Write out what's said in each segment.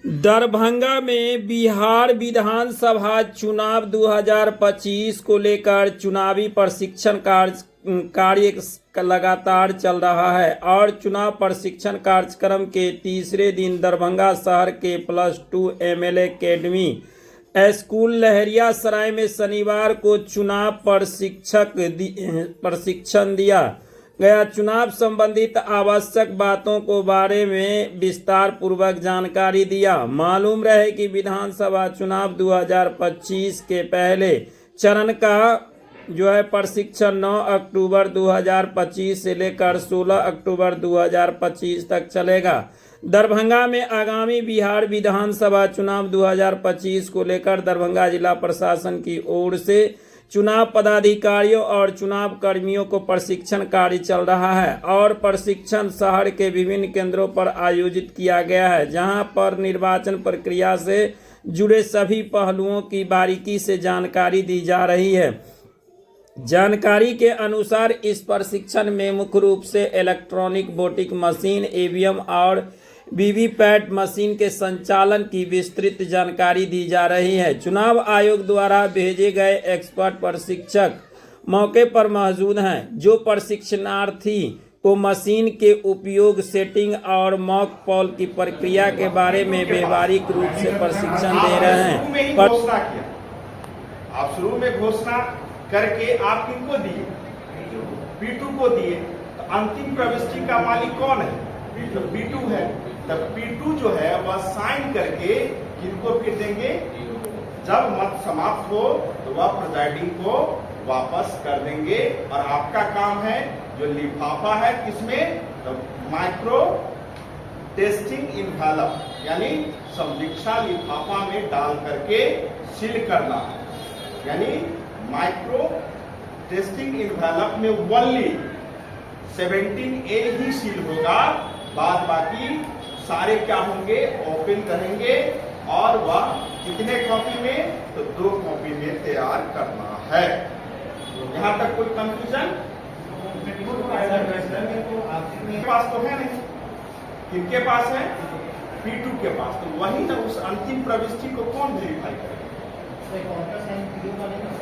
दरभंगा में बिहार विधानसभा चुनाव 2025 को लेकर चुनावी प्रशिक्षण कार्य लगातार चल रहा है और चुनाव प्रशिक्षण कार्यक्रम के तीसरे दिन दरभंगा शहर के +2 ML एकेडमी स्कूल लहरियासराय में शनिवार को चुनाव प्रशिक्षण दिया गया। चुनाव संबंधित आवश्यक बातों को बारे में विस्तार पूर्वक जानकारी दिया। मालूम रहे कि विधानसभा चुनाव 2025 के पहले चरण का प्रशिक्षण 9 अक्टूबर 2025 से लेकर 16 अक्टूबर 2025 तक चलेगा। दरभंगा में आगामी बिहार विधानसभा चुनाव 2025 को लेकर दरभंगा जिला प्रशासन की ओर से चुनाव पदाधिकारियों और चुनाव कर्मियों को प्रशिक्षण कार्य चल रहा है और प्रशिक्षण शहर के विभिन्न केंद्रों पर आयोजित किया गया है, जहां पर निर्वाचन प्रक्रिया से जुड़े सभी पहलुओं की बारीकी से जानकारी दी जा रही है। जानकारी के अनुसार इस प्रशिक्षण में मुख्य रूप से इलेक्ट्रॉनिक वोटिंग मशीन EVM और वीवीपैट मशीन के संचालन की विस्तृत जानकारी दी जा रही है। चुनाव आयोग द्वारा भेजे गए एक्सपर्ट प्रशिक्षक मौके पर मौजूद हैं, जो प्रशिक्षणार्थी को मशीन के उपयोग, सेटिंग और मॉक पोल की प्रक्रिया के बारे में व्यवहारिक रूप से प्रशिक्षण दे रहे हैं। आप शुरू में घोषणा करके आप किनको दिए? P2 को दिए। तो अंतिम प्रविष्टि का मालिक कौन है? P2 है। तब P2 जो है वह साइन करके किनको फिर देंगे? जब मत समाप्त हो तो वह प्रिजाइडिंग को वापस कर देंगे और आपका काम है जो लिफाफा है किसमें? तो माइक्रो टेस्टिंग इनवेलप यानी संवीक्षा लिफाफा में डाल करके सील करना है। यानी माइक्रो टेस्टिंग इनवेलप में ओनली 17A ही सील होगा, बाद बाकी सारे क्या होंगे? ओपन करेंगे और वह कितने कॉपी में? तो 2 कॉपी में तैयार करना है। यहाँ तक कोई कंफ्यूजन? पास तो है नहीं। किनके पास है? P2 के पास। तो वही ना उस अंतिम प्रविष्टि को कौन वेरीफाई करेगा?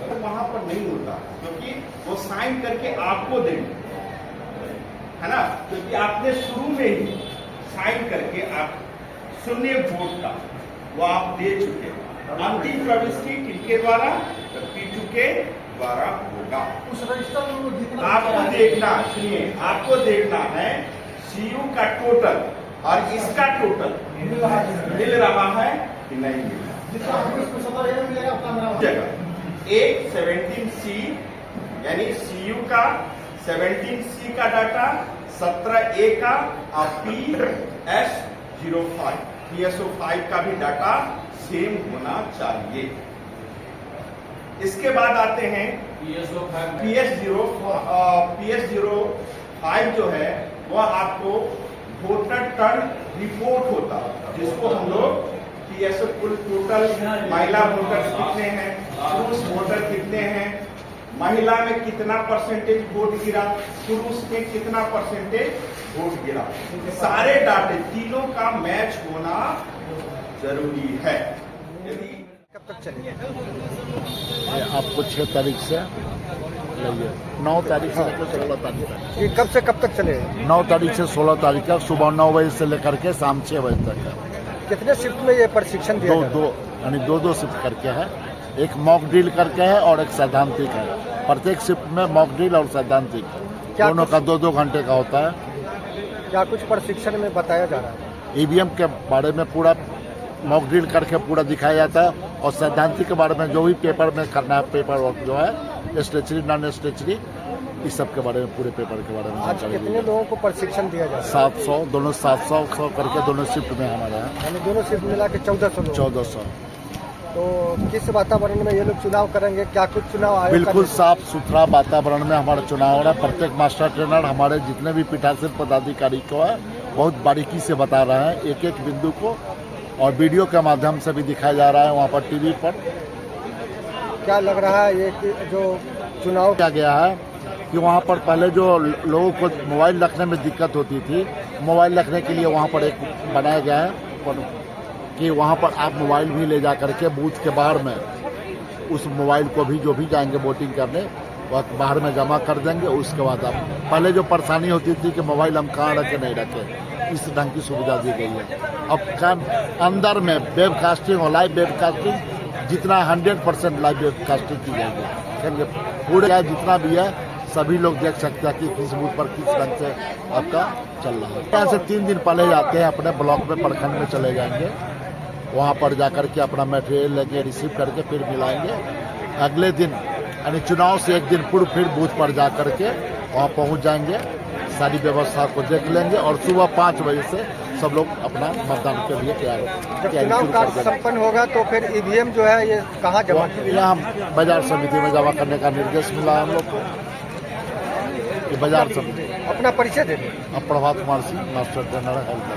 तो वहां पर नहीं होता, क्योंकि वो साइन करके आपको देंगे, है ना? क्योंकि आपने शुरू में ही साइन करके आप 0 वोट का वो आप दे चुके हैं। अंतिम प्रविष्टि किनके द्वारा? तो P2 के द्वारा होगा। उस रजिस्टर आपको देखना, सुनिए, आपको देखना है CU का टोटल और इसका टोटल मिल रहा है कि नहीं मिल रहा। एक 17C यानी CU का 17C का डाटा, 17A का और PSO5 का भी डाटा सेम होना चाहिए। इसके बाद आते हैं PS05 जो है वह आपको वोटर टर्न रिपोर्ट होता है, जिसको हम लोग PSO कुल टोटल महिला वोटर कितने हैं, पुरुष वोटर कितने हैं, महिला में कितना परसेंटेज वोट गिरा, पुरुष में कितना परसेंटेज वोट गिरा, सारे डाटे तीनों का मैच होना जरूरी है। यदि कब तक चलेगा? आपको 6 तारीख से 9 तारीख से लेकर 16 तारीख तक। ये कब से कब तक चलेगा? 9 तारीख से 16 तारीख तक सुबह 9 बजे से लेकर के शाम 6 बजे तक। कितने शिफ्ट में ये प्रशिक्षण दिया जाएगा? दो शिफ्ट करके है। एक मॉक ड्रिल करके है और एक सैद्धांतिक है। प्रत्येक शिफ्ट में मॉक ड्रिल और सैद्धांतिक दोनों का 2-2 घंटे का होता है। क्या कुछ प्रशिक्षण में बताया जा रहा है? EVM के बारे में पूरा मॉक ड्रिल करके पूरा दिखाया जाता है और सैद्धांतिक के बारे में जो भी पेपर में करना है, पेपर वर्क जो है, स्टेचरी नॉन स्टेचरी, इस सब के बारे में, पूरे पेपर के बारे में। आज कितने लोगों को प्रशिक्षण दिया जा रहा है? 700, दोनों 700 करके दोनों शिफ्ट में हमारे यहाँ। यानी दोनों शिफ्ट मिला के 1400। तो किस वातावरण में ये लोग चुनाव करेंगे? क्या कुछ चुनाव आयोग? बिल्कुल साफ सुथरा वातावरण में हमारा चुनाव हो रहा है। प्रत्येक मास्टर ट्रेनर हमारे जितने भी पीठासीन पदाधिकारी को है बहुत बारीकी से बता रहे हैं, एक एक बिंदु को, और वीडियो के माध्यम से भी दिखाया जा रहा है वहाँ पर, टीवी पर। क्या लग रहा है ये कि जो चुनाव किया गया है कि वहाँ पर पहले जो लोगों को मोबाइल रखने में दिक्कत होती थी, मोबाइल रखने के लिए वहाँ पर एक बनाया गया है कि वहाँ पर आप मोबाइल भी ले जा करके बूथ के बाहर में उस मोबाइल को भी जो भी जाएंगे वोटिंग करने वह बाहर में जमा कर देंगे। उसके बाद आप पहले जो परेशानी होती थी कि मोबाइल हम कहाँ रखे नहीं रखे, इस ढंग की सुविधा दी गई है। अब अंदर में वेबकास्टिंग और लाइव वेबकास्टिंग जितना 100% लाइव वेबकास्टिंग की जाएगी, पूरे जितना भी है सभी लोग देख सकते हैं कि किस बूथ पर किस ढंग से आपका चल रहा है। यहाँ से 3 दिन पहले जाते हैं, अपने ब्लॉक में प्रखंड में चले जाएंगे, वहाँ पर जाकर के अपना मटेरियल लेके रिसीव करके फिर मिलाएंगे। अगले दिन यानी चुनाव से 1 दिन पूर्व फिर बूथ पर जा करके वहाँ पहुँच जाएंगे, सारी व्यवस्था को देख लेंगे और सुबह 5 बजे से सब लोग अपना मतदान के लिए जब चुनाव कार्य संपन्न होगा तो फिर ईवीएम जो है ये कहाँ जमा की? यहाँ बाजार समिति में जमा करने का निर्देश मिला हम लोग को। ये बाजार समिति। अपना परिचय दे दें। अब Prabhat Kumar Singh, master general health,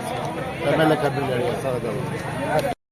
MLA का बिल